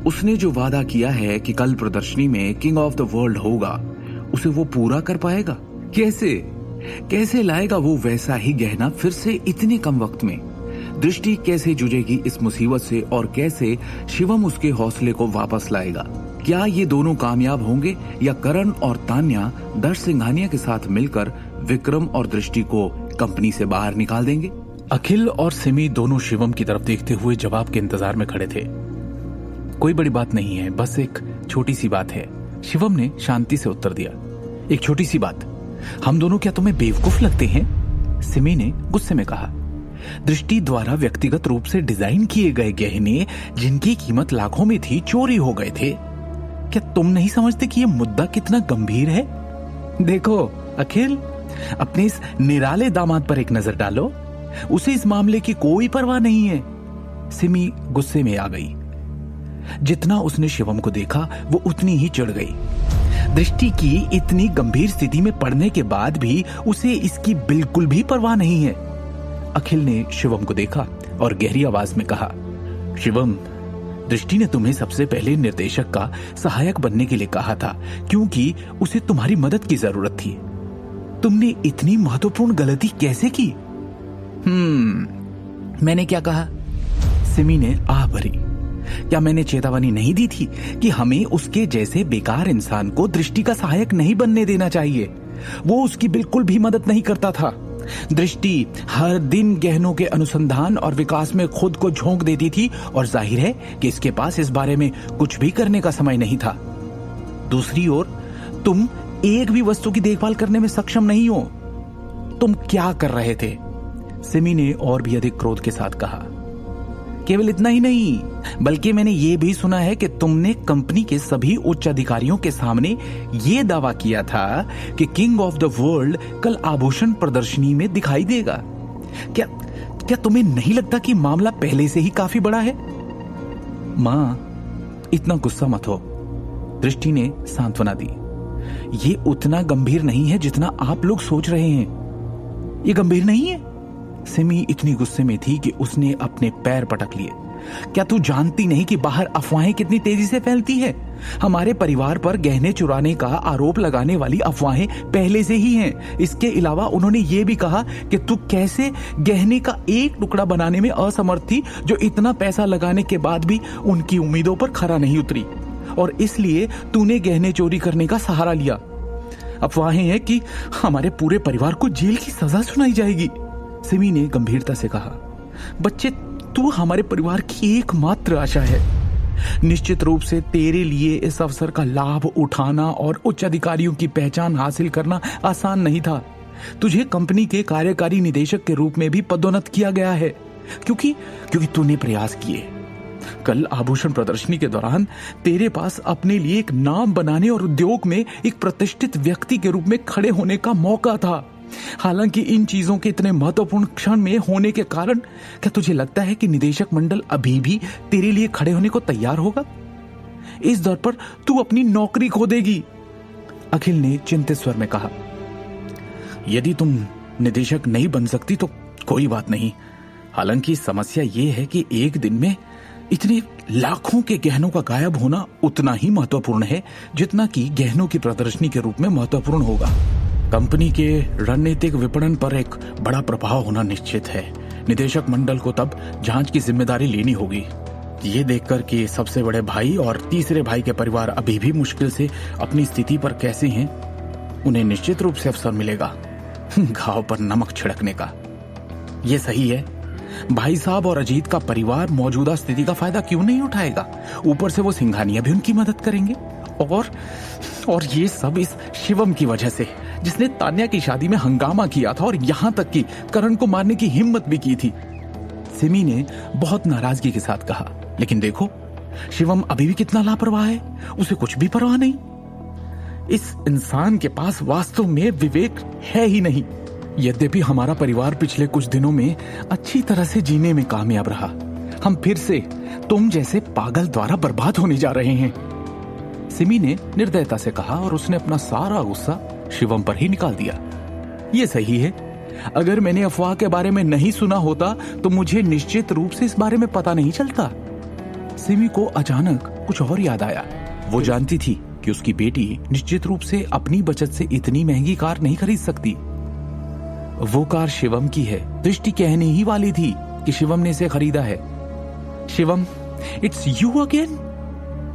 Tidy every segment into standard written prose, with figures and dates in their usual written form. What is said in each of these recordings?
उसने जो वादा किया है कि कल प्रदर्शनी में किंग ऑफ द वर्ल्ड होगा, उसे वो पूरा कर पाएगा? कैसे लाएगा वो वैसा ही गहना फिर से इतने कम वक्त में? दृष्टि कैसे जूझेगी इस मुसीबत से और कैसे शिवम उसके हौसले को वापस लाएगा? क्या ये दोनों कामयाब होंगे या करण और तान्या दर्श सिंघानिया के साथ मिलकर विक्रम और दृष्टि को कंपनी से बाहर निकाल देंगे? अखिल और सिमी दोनों शिवम की तरफ देखते हुए जवाब के इंतजार में खड़े थे। कोई बड़ी बात नहीं है, बस एक छोटी सी बात है, शिवम ने शांति से उत्तर दिया। एक छोटी सी बात? हम दोनों क्या तुम्हें बेवकूफ लगते हैं? सिमी ने गुस्से में कहा। दृष्टि द्वारा व्यक्तिगत रूप से डिजाइन किए गए गहने जिनकी कीमत लाखों में थी, चोरी हो गए थे। क्या तुम नहीं समझते कि यह मुद्दा कितना गंभीर है? देखो अखिल, अपने इस निराले दामाद पर एक नजर डालो, उसे इस मामले की कोई परवाह नहीं है। सिमी गुस्से में आ गई। जितना उसने शिवम को देखा वो उतनी ही चिढ़ गई। दृष्टि की इतनी गंभीर स्थिति में पड़ने के बाद भी उसे इसकी बिल्कुल भी परवाह नहीं है। अखिल ने शिवम को देखा और गहरी आवाज में कहा, शिवम, दृष्टि ने तुम्हें सबसे पहले निर्देशक का सहायक बनने के लिए कहा था क्योंकि उसे तुम्हारी मदद की जरूरत थी। तुमने इतनी महत्वपूर्ण गलती कैसे की? मैंने क्या कहा? सिमी ने आह भरी। क्या मैंने चेतावनी नहीं दी थी कि हमें उसके जैसे बेकार इंसान को दृष्टि का सहायक नहीं बनने देना चाहिए? वो उसकी बिल्कुल भी मदद नहीं करता था। दृष्टि हर दिन गहनों के अनुसंधान और विकास में खुद को झोंक देती थी और जाहिर है कि इसके पास इस बारे में कुछ भी करने का समय नहीं था। दूसरी ओर तुम एक भी वस्तु की देखभाल करने में सक्षम नहीं हो। तुम क्या कर रहे थे? सिमी ने और भी अधिक क्रोध के साथ कहा। केवल इतना ही नहीं, बल्कि मैंने यह भी सुना है कि तुमने कंपनी के सभी उच्च अधिकारियों के सामने यह दावा किया था कि किंग ऑफ द वर्ल्ड कल आभूषण प्रदर्शनी में दिखाई देगा। क्या तुम्हें नहीं लगता कि मामला पहले से ही काफी बड़ा है? मां, इतना गुस्सा मत हो, दृष्टि ने सांत्वना दी। ये उतना गंभीर नहीं है जितना आप लोग सोच रहे हैं। ये गंभीर नहीं है। सिमी इतनी गुस्से में थी कि उसने अपने पैर पटक लिए। क्या तू जानती नहीं कि बाहर अफवाहें कितनी तेजी से फैलती है? हमारे परिवार पर गहने चुराने का आरोप लगाने वाली अफवाहें पहले से ही हैं। इसके अलावा उन्होंने ये भी कहा कि तू कैसे गहने का एक टुकड़ा बनाने में असमर्थ थी, जो इतना पैसा लगाने के बाद भी उनकी उम्मीदों पर खरा नहीं उतरी, और इसलिए तूने गहने चोरी करने का सहारा लिया। अफवाहें हैं कि हमारे पूरे परिवार को जेल की सजा सुनाई जाएगी। सिमी ने गंभीरता से कहा, बच्चे, तू हमारे परिवार की एकमात्र आशा है। निश्चित रूप से तेरे लिए इस अवसर का लाभ उठाना और उच्च अधिकारियों की पहचान हासिल करना आसान नहीं था। तुझे कंपनी के कार्यकारी निदेशक के रूप में भी पदोन्नत किया गया है क्योंकि तूने प्रयास किए। कल आभूषण प्रदर्शनी के दौरान तेरे पास अपने लिए एक नाम बनाने और उद्योग में एक प्रतिष्ठित व्यक्ति के रूप में खड़े होने का मौका था। हालांकि इन चीजों के इतने महत्वपूर्ण क्षण में होने के कारण क्या तुझे लगता है कि निदेशक मंडल अभी भी तेरे लिए खड़े होने को तैयार होगा? इस दौर पर तू अपनी नौकरी खो देगी। अखिल ने चिंतित स्वर में कहा, यदि तुम निदेशक नहीं बन सकती तो कोई बात नहीं। हालांकि समस्या यह है कि एक दिन में इतने लाखों के गहनों का गायब होना उतना ही महत्वपूर्ण है जितना कि गहनों की प्रदर्शनी के रूप में महत्वपूर्ण होगा। कंपनी के रणनीतिक विपणन पर एक बड़ा प्रभाव होना निश्चित है। निदेशक मंडल को तब जांच की जिम्मेदारी लेनी होगी। ये देखकर कि सबसे बड़े भाई और तीसरे भाई के परिवार अभी भी मुश्किल से अपनी स्थिति पर कैसे हैं, उन्हें निश्चित रूप से अवसर मिलेगा घाव पर नमक छिड़कने का। ये सही है। भाई साहब और अजीत का परिवार मौजूदा स्थिति का फायदा क्यों नहीं उठाएगा? ऊपर से वो सिंघानिया भी उनकी मदद करेंगे। और ये सब इस शिवम की वजह से, जिसने तान्या की शादी में हंगामा किया था और यहां तक कि करण को मारने की हिम्मत भी की थी। सिमी ने बहुत नाराजगी के साथ कहा, लेकिन देखो, शिवम अभी भी कितना लापरवाह है। उसे कुछ भी परवाह नहीं। इस इंसान के पास वास्तव में विवेक है ही नहीं। यद्यपि हमारा परिवार पिछले कुछ दिनों में अच्छी तरह से जीने में कामयाब रहा, हम फिर से तुम जैसे पागल द्वारा बर्बाद होने जा रहे हैं। सिमी ने निर्दयता से कहा और उसने अपना सारा गुस्सा शिवम पर ही निकाल दिया। यह सही है। अगर मैंने अफवाह के बारे में नहीं सुना होता तो मुझे निश्चित रूप से इस बारे में पता नहीं चलता। सिमी को अचानक कुछ और याद आया। वो जानती थी कि उसकी बेटी निश्चित रूप से अपनी बचत से इतनी महंगी कार नहीं खरीद सकती। वो कार शिवम की है। दृष्टि कहने ही वाली थी कि शिवम ने इसे खरीदा है। Shivam, it's you again?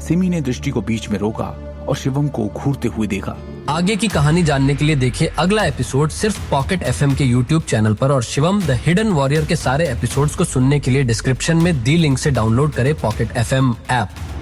Simi ने दृष्टि को बीच में रोका और शिवम को घूरते हुए देखा। आगे की कहानी जानने के लिए देखिए अगला एपिसोड सिर्फ पॉकेट एफएम के YouTube चैनल पर, और शिवम द हिडन वॉरियर के सारे एपिसोड्स को सुनने के लिए डिस्क्रिप्शन में दी लिंक से डाउनलोड करें पॉकेट एफएम ऐप।